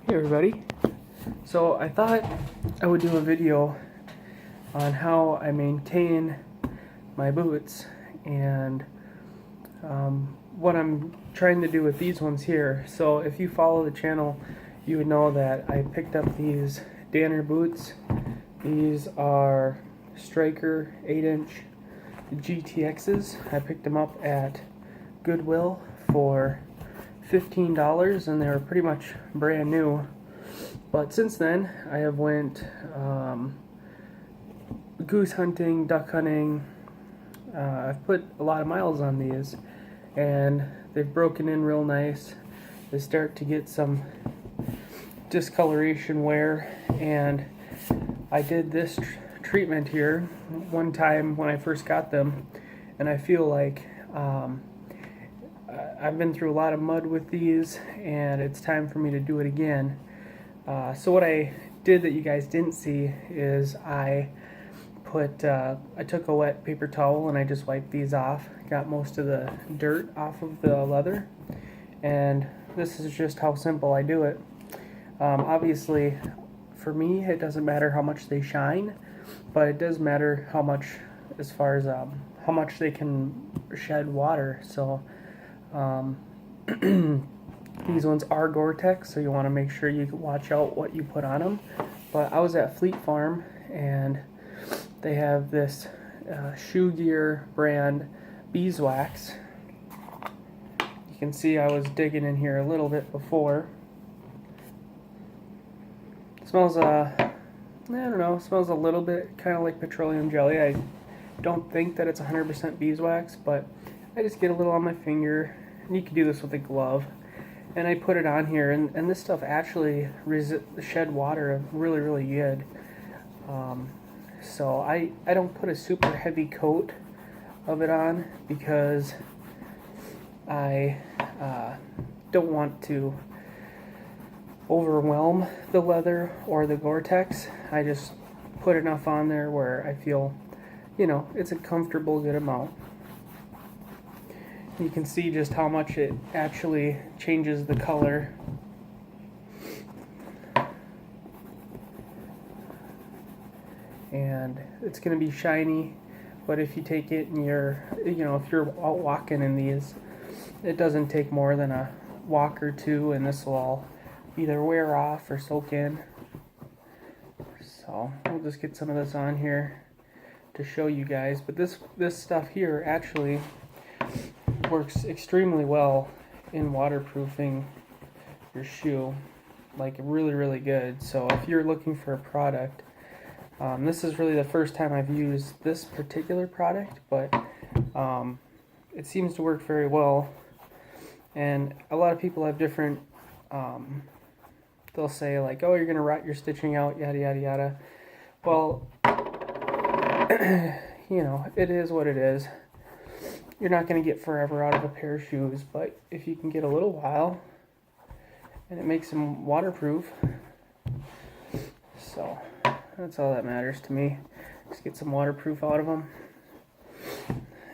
Hey everybody. So I thought I would do a video on how I maintain my boots and what I'm trying to do with these ones here. So if you follow the channel, you would know that I picked up these Danner boots. These are Striker 8-inch GTXs. I picked them up at Goodwill for $15 and they were pretty much brand new. But since then I have went goose hunting, duck hunting. I've put a lot of miles on these and they've broken in real nice. They start to get some discoloration wear, and I did this treatment here one time when I first got them, and I feel like I've been through a lot of mud with these and it's time for me to do it again. So what I did that you guys didn't see is I took a wet paper towel and I just wiped these off, got most of the dirt off of the leather, and this is just how simple I do it. Obviously for me it doesn't matter how much they shine, but it does matter how much, as far as how much they can shed water. So these ones are Gore-Tex, so you want to make sure you watch out what you put on them. But I was at Fleet Farm and they have this Shoe Gear brand beeswax. You can see I was digging in here a little bit before. It smells I don't know, it smells a little bit kind of like petroleum jelly. I don't think that it's 100% beeswax, but I just get a little on my finger, and you can do this with a glove. And I put it on here, and this stuff actually shed water really, really good. So I don't put a super heavy coat of it on because I don't want to overwhelm the leather or the Gore-Tex. I just put enough on there where I feel, it's a comfortable, good amount. You can see just how much it actually changes the color. And it's going to be shiny, but if you take it and if you're out walking in these, it doesn't take more than a walk or two and this will all either wear off or soak in. So we'll just get some of this on here to show you guys. But this stuff here actually works extremely well in waterproofing your shoe, like really, really good. So if you're looking for a product, this is really the first time I've used this particular product, but it seems to work very well. And a lot of people have different, they'll say like, oh, you're gonna rot your stitching out, yada yada yada. Well, it is what it is. You're not going to get forever out of a pair of shoes, but if you can get a little while, and it makes them waterproof, so that's all that matters to me. Just get some waterproof out of them.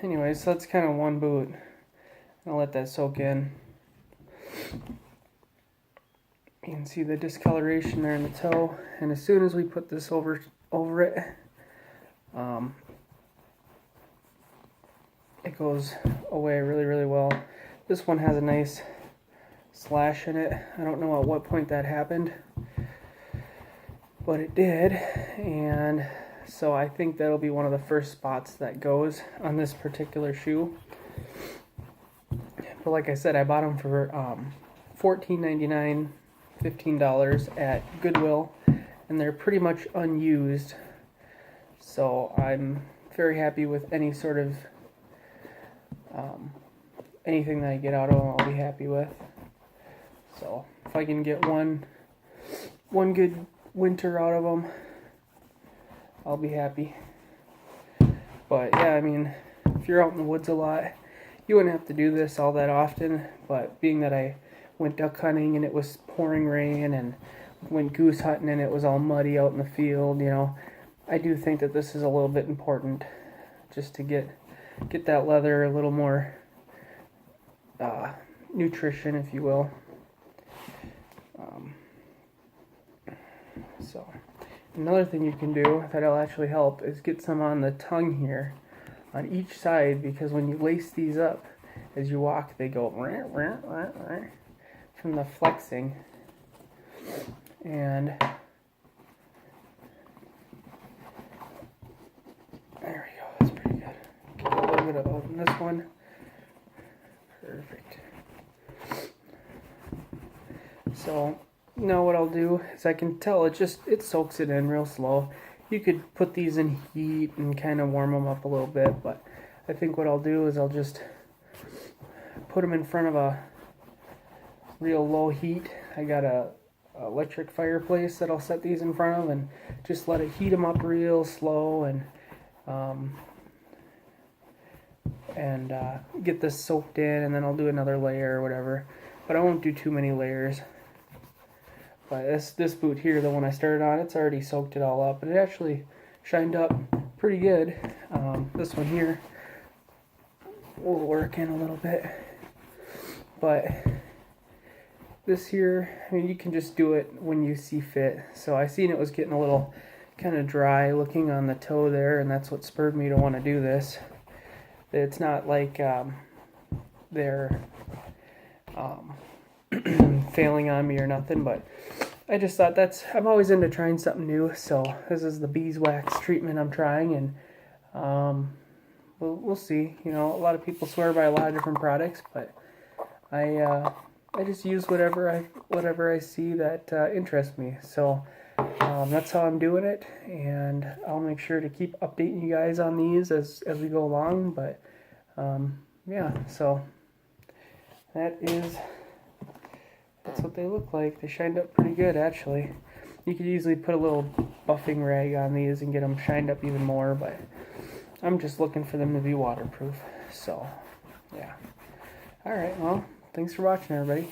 Anyways, so that's kind of one boot. I'll let that soak in. You can see the discoloration there in the toe, and as soon as we put this over it, it goes away really, really well. This one has a nice slash in it. I don't know at what point that happened, but it did, and so I think that'll be one of the first spots that goes on this particular shoe. But like I said, I bought them for $14.99, $15 at Goodwill, and they're pretty much unused. So I'm very happy with any sort of anything that I get out of them, I'll be happy with. So if I can get one good winter out of them, I'll be happy. But yeah, I mean, if you're out in the woods a lot, you wouldn't have to do this all that often, but being that I went duck hunting and it was pouring rain, and went goose hunting and it was all muddy out in the field, I do think that this is a little bit important, just to get that leather a little more nutrition, if you will. So another thing you can do that'll actually help is get some on the tongue here on each side, because when you lace these up as you walk, they go from the flexing. And there we go, that's pretty good. Get a little bit of this one. Perfect. So now what I'll do is, I can tell it soaks it in real slow. You could put these in heat and kind of warm them up a little bit, but I think what I'll do is I'll just put them in front of a real low heat. I got a electric fireplace that I'll set these in front of, and just let it heat them up real slow, and get this soaked in, and then I'll do another layer or whatever. But I won't do too many layers. But this boot here, the one I started on, it's already soaked it all up, and it actually shined up pretty good. This one here will work in a little bit, but this here, I mean, you can just do it when you see fit. So I seen it was getting a little kind of dry looking on the toe there, and that's what spurred me to want to do this. It's not like they're failing on me or nothing, but I just thought I'm always into trying something new. So this is the beeswax treatment I'm trying, and we'll see. You know, a lot of people swear by a lot of different products, but I just use whatever I see that interests me. So that's how I'm doing it, and I'll make sure to keep updating you guys on these as we go along. But yeah, so that's what they look like. They shined up pretty good, actually. You could easily put a little buffing rag on these and get them shined up even more, but I'm just looking for them to be waterproof. So yeah. Alright, well, thanks for watching, everybody.